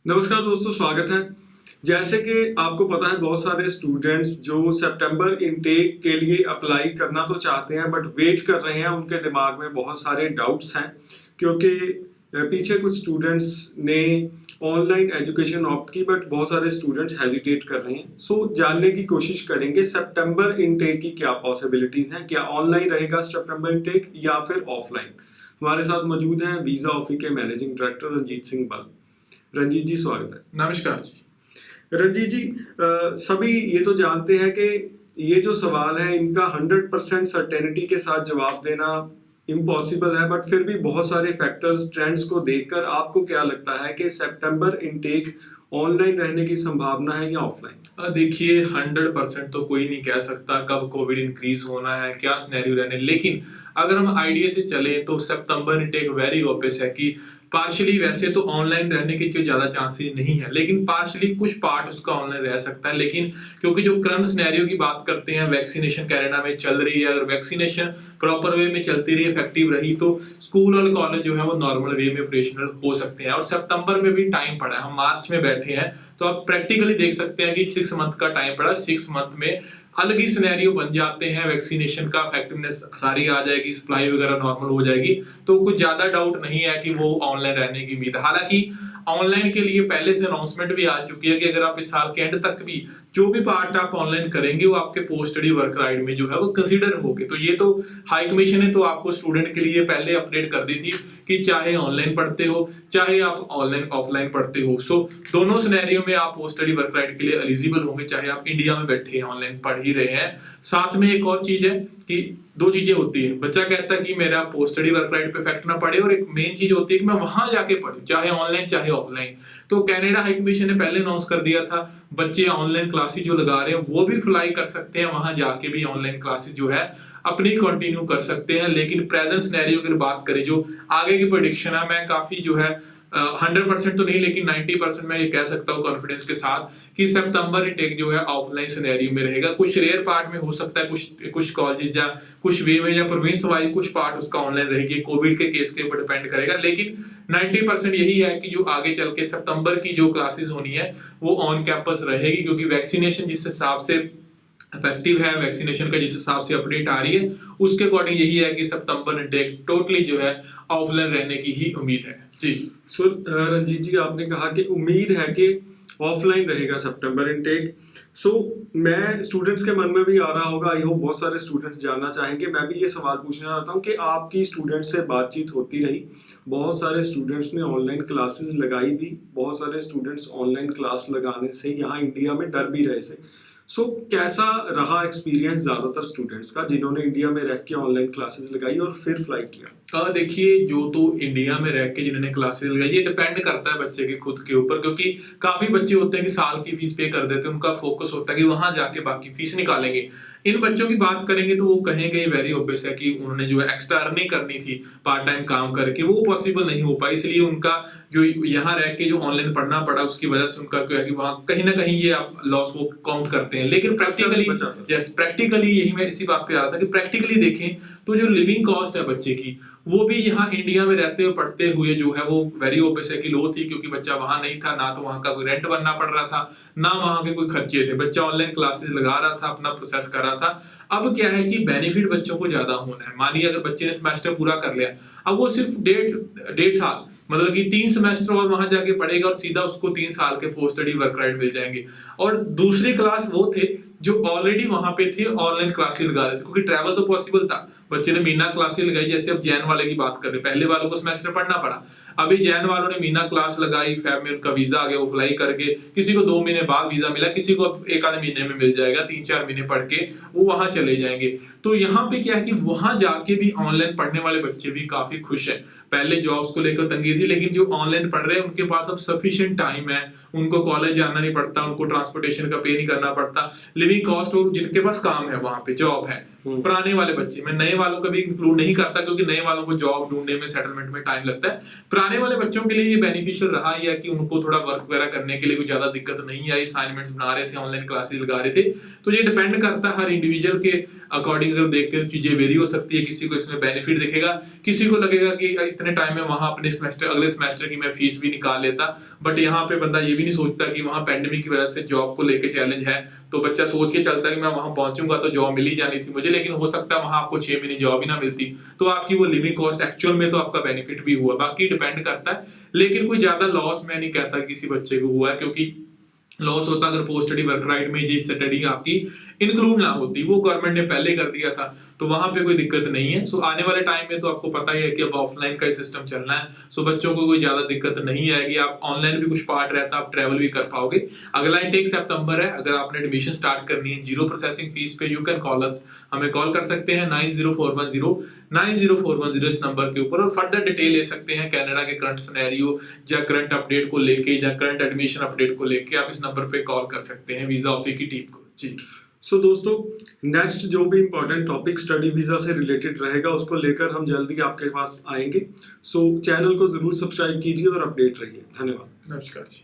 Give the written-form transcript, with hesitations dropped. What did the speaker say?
नमस्कार दोस्तों, स्वागत है। जैसे कि आपको पता है, बहुत सारे स्टूडेंट्स जो सितंबर इनटेक के लिए अप्लाई करना तो चाहते हैं बट वेट कर रहे हैं। उनके दिमाग में बहुत सारे डाउट्स हैं क्योंकि पीछे कुछ स्टूडेंट्स ने ऑनलाइन एजुकेशन ऑप्ट की बट बहुत सारे स्टूडेंट्स हेजिटेट कर रहे हैं। जानने की कोशिश करेंगे सितंबर इनटेक की क्या पॉसिबिलिटीज हैं, क्या ऑनलाइन रहेगा सितंबर इनटेक या फिर ऑफलाइन। हमारे साथ मौजूद हैं वीजा ऑफी के मैनेजिंग डायरेक्टर रंजीत सिंह बल। रंजीत जी, स्वागत है। नमस्कार जी। रंजीत जी, सभी ये तो जानते हैं कि ये जो सवाल है इनका 100% सर्टेनिटी के साथ जवाब देना इम्पॉसिबल है, बट फिर भी बहुत सारे फैक्टर्स ट्रेंड्स को देखकर आपको क्या लगता है कि सितंबर इनटेक ऑनलाइन रहने की संभावना है या ऑफलाइन? देखिए 100% तो कोई नहीं कह सकता कब कोविड इंक्रीज होना है, क्या सिनेरियो रहने, लेकिन अगर हम आइडिया से चले तो सितंबर इनटेक वेरी ऑब्वियस है कि पार्शियली वैसे तो ऑनलाइन रहने के ज्यादा चांसेस नहीं है, लेकिन पार्शियली कुछ पार्ट उसका ऑनलाइन रह सकता है। लेकिन क्योंकि जो करंट सिनेरियो की बात करते हैं, वैक्सीनेशन कनाडा में चल रही है, अगर वैक्सीनेशन प्रॉपर वे में चलती रही, इफेक्टिव रही, तो स्कूल और कॉलेज जो है वो नॉर्मल वे में ऑपरेशनल हो सकते हैं। और सितंबर में भी टाइम पड़ा है, हम मार्च में बैठे हैं, तो आप प्रैक्टिकली देख सकते हैं कि 6 मंथ का टाइम पड़ा। 6 मंथ में अलग ही सिनेरियो बन जाते हैं, वैक्सीनेशन का इफेक्टिवनेस सारी आ जाएगी, सप्लाई वगैरह नॉर्मल हो जाएगी, तो कुछ ज्यादा डाउट नहीं है कि वो ऑनलाइन रहने की उम्मीद है। हालांकि ऑनलाइन के लिए पहले से अनाउंसमेंट भी आ चुकी है कि अगर आप इस साल के एंड तक भी जो भी पार्ट आप ऑनलाइन करेंगे वो आपके पोस्ट स्टडी वर्क राइट में जो है वो कंसीडर होंगे। तो ये तो हाई कमीशन ने तो आपको स्टूडेंट के लिए पहले अपडेट कर दी थी कि चाहे ऑनलाइन पढ़ते हो चाहे आप ऑनलाइन ऑफलाइन पढ़ते हो, दोनों सिनेरियो में आप पोस्ट स्टडी वर्क राइट के लिए एलिजिबल होंगे, चाहे आप इंडिया में बैठे हैं ऑनलाइन पढ़ ही रहे हैं। साथ में एक और चीज है कि दो चीजें होती है, बच्चा कहता है कि मेरा पोस्ट स्टडी वर्क राइट पे इफेक्ट ना पड़े, और एक मेन चीज होती है कि मैं वहां जाके पढ़ूं, चाहे ऑनलाइन चाहे ऑफलाइन। तो कनाडा हाई कमीशन ने पहले अनाउंस कर दिया था बच्चे ऑनलाइन क्लासेस जो लगा रहे हैं वो भी फ्लाई कर सकते हैं, वहां जाके भी ऑनलाइन क्लासेस जो है अपनी कंटिन्यू कर सकते हैं। लेकिन प्रेजेंट सिनेरियो की बात करें, जो आगे की प्रेडिक्शन है, मैं काफी जो है 100% तो नहीं लेकिन 90% मैं ये कह सकता हूँ कॉन्फिडेंस के साथ कि सितंबर इनटेक जो है ऑफलाइन सिनेरियो में रहेगा। कुछ रेयर पार्ट में हो सकता है, कुछ कॉलेज या कुछ वे में या प्रोविंस वाइज कुछ पार्ट उसका ऑनलाइन रहेगी, कोविड के केस के ऊपर डिपेंड करेगा। लेकिन 90% यही है कि जो आगे चल के सितंबर की जो क्लासेस होनी है वो ऑन कैंपस रहेगी, क्योंकि वैक्सीनेशन जिस हिसाब से इफेक्टिव है, वैक्सीनेशन का जिस हिसाब से अपडेट आ रही है उसके अकॉर्डिंग यही है कि सितंबर इनटेक टोटली जो है ऑफलाइन रहने की ही उम्मीद है जी। रंजीत जी, आपने कहा कि उम्मीद है कि ऑफलाइन रहेगा सितंबर इनटेक। मैं स्टूडेंट्स के मन में भी आ रहा होगा, आई होप बहुत सारे स्टूडेंट्स जानना चाहेंगे। मैं भी ये सवाल पूछना चाहता हूँ कि आपकी स्टूडेंट्स से बातचीत होती रही, बहुत सारे स्टूडेंट्स ने ऑनलाइन क्लासेस लगाई भी, बहुत सारे स्टूडेंट्स ऑनलाइन क्लास लगाने से यहाँ इंडिया में डर भी रहे थे। कैसा रहा एक्सपीरियंस ज्यादातर स्टूडेंट्स का जिन्होंने इंडिया में रह के ऑनलाइन क्लासेस लगाई और फिर फ्लाई किया? देखिए, जो तो इंडिया में रह के जिन्होंने क्लासेस लगाई, ये डिपेंड करता है बच्चे के खुद के ऊपर, क्योंकि काफी बच्चे होते हैं कि साल की फीस पे कर देते हैं, उनका फोकस होता है कि वहां जाके बाकी फीस निकालेंगे। इन बच्चों की बात करेंगे तो वो कहेंगे वेरी ऑब्वियस है कि उन्होंने जो है एक्स्ट्रा अर्निंग करनी थी पार्ट टाइम काम करके, वो पॉसिबल नहीं हो पाई, इसलिए उनका जो यहाँ रह के जो ऑनलाइन पढ़ना पड़ा उसकी वजह से उनका क्या है कि वहां कहीं ना कहीं ये आप लॉस वो काउंट करते हैं। लेकिन प्रैक्टिकली यही मैं इसी बात पे आ रहा था कि प्रैक्टिकली देखें तो जो लिविंग कॉस्ट है बच्चे की वो भी यहाँ इंडिया में रहते हुए पढ़ते हुए जो है वो वेरी ऑब्वियस है कि लो थी, क्योंकि बच्चा वहां नहीं था, ना तो वहां का कोई रेंट भरना पड़ रहा था, ना वहां के कोई खर्चे थे, बच्चा ऑनलाइन क्लासेस लगा रहा था, अपना प्रोसेस कर रहा था। अब क्या है कि बेनिफिट बच्चों को ज्यादा होना है। मानिए अगर बच्चे ने सेमेस्टर पूरा कर लिया, अब वो सिर्फ डेढ़ साल मतलब कि 3 सेमेस्टर और वहां जाके पढ़ेगा और सीधा उसको 3 साल के पोस्ट स्टडी वर्क राइट मिल जाएंगे। और दूसरी क्लास वो थे जो ऑलरेडी वहां पे थे, ऑनलाइन क्लासेस लगा रहे थे, क्योंकि ट्रैवल तो पॉसिबल था, बच्चे ने महीना क्लासेस लगाई। जैसे अब जैन वाले की बात कर रहे, पहले वालों को सेमेस्टर पढ़ना पड़ा, अभी जैन वालों ने महीना क्लास लगाई, फैब में उनका वीजा आ गया, अप्लाई करके, किसी को 2 महीने बाद वीजा मिला, किसी को एक आधे महीने में मिल जाएगा, 3-4 महीने पढ़ के वो वहां चले जाएंगे। तो यहाँ पे क्या है कि वहां जाके भी ऑनलाइन पढ़ने वाले बच्चे भी काफी खुश है। पहले जॉब्स को लेकर तंगी थी, लेकिन जो ऑनलाइन पढ़ रहे हैं उनके पास अब सफिशिएंट टाइम है, उनको कॉलेज जाना नहीं पड़ता, उनको ट्रांसपोर्टेशन का पे नहीं करना पड़ता, लिविंग कॉस्ट, और जिनके पास काम है वहां पे जॉब है पुराने वाले बच्चे, मैं नए वालों का भी इंक्लूड नहीं करता क्योंकि नए वालों को जॉब ढूंढने में, सेटलमेंट में टाइम लगता है। पुराने वाले बच्चों के लिए ये बेनिफिशियल रहा ही है कि उनको थोड़ा वर्क वगैरह करने के लिए कोई ज्यादा दिक्कत नहीं आई, असाइनमेंट्स बना रहे थे, ऑनलाइन क्लासेस लगा रहे थे। तो ये डिपेंड करता है हर इंडिविजुअल के अकॉर्डिंग, अगर देखते हैं चीजें वेरी हो सकती है। किसी को इसमें बेनिफिट दिखेगा, किसी को लगेगा कि इतने टाइम में वहां अपने सेमेस्टर, अगले सेमेस्टर की मैं फीस भी निकाल लेता। बट यहाँ पे बंदा ये भी नहीं सोचता कि वहां पेंडेमिक की वजह से जॉब को लेके चैलेंज है, तो बच्चा सोच के चलता है कि मैं वहां पहुंचूंगा तो जॉब मिल ही जानी थी मुझे, लेकिन हो सकता है वहां आपको 6 महीने जॉब ही ना मिलती, तो आपकी वो लिविंग कॉस्ट एक्चुअल में तो आपका बेनिफिट भी हुआ। बाकी डिपेंड करता है, लेकिन कोई ज्यादा लॉस मैं नहीं कहता किसी बच्चे को हुआ है, क्योंकि लॉस होता अगर पोस्ट स्टडी वर्क राइट में जी स्टडी आपकी इंक्लूड ना होती, वो गवर्नमेंट ने पहले कर दिया था, तो वहां पे कोई दिक्कत नहीं है। सो आने वाले टाइम में तो आपको पता ही है कि अब ऑफलाइन का ही सिस्टम चलना है, सो बच्चों को कोई ज्यादा दिक्कत नहीं आएगी। आप ऑनलाइन भी कुछ पार्ट रहता है, आप ट्रेवल भी कर पाओगे। अगला इंटेक सितंबर है। अगर आपने एडमिशन स्टार्ट करनी है 0 प्रोसेसिंग फीस पे, यू कैन कॉल अस, हमें कॉल कर सकते हैं 9041090410 इस नंबर के ऊपर, और फर्दर डिटेल ले सकते हैं कनाडा के करंट सिनेरियो या करंट अपडेट को लेके या करंट एडमिशन अपडेट को लेके, आप इस नंबर पे कॉल कर सकते हैं वीजा ऑफिस की टीम को जी। सो दोस्तों, नेक्स्ट जो भी इंपॉर्टेंट टॉपिक स्टडी वीजा से रिलेटेड रहेगा उसको लेकर हम जल्दी आपके पास आएंगे। सो चैनल को जरूर सब्सक्राइब कीजिए और अपडेट रहिए। धन्यवाद। नमस्कार जी।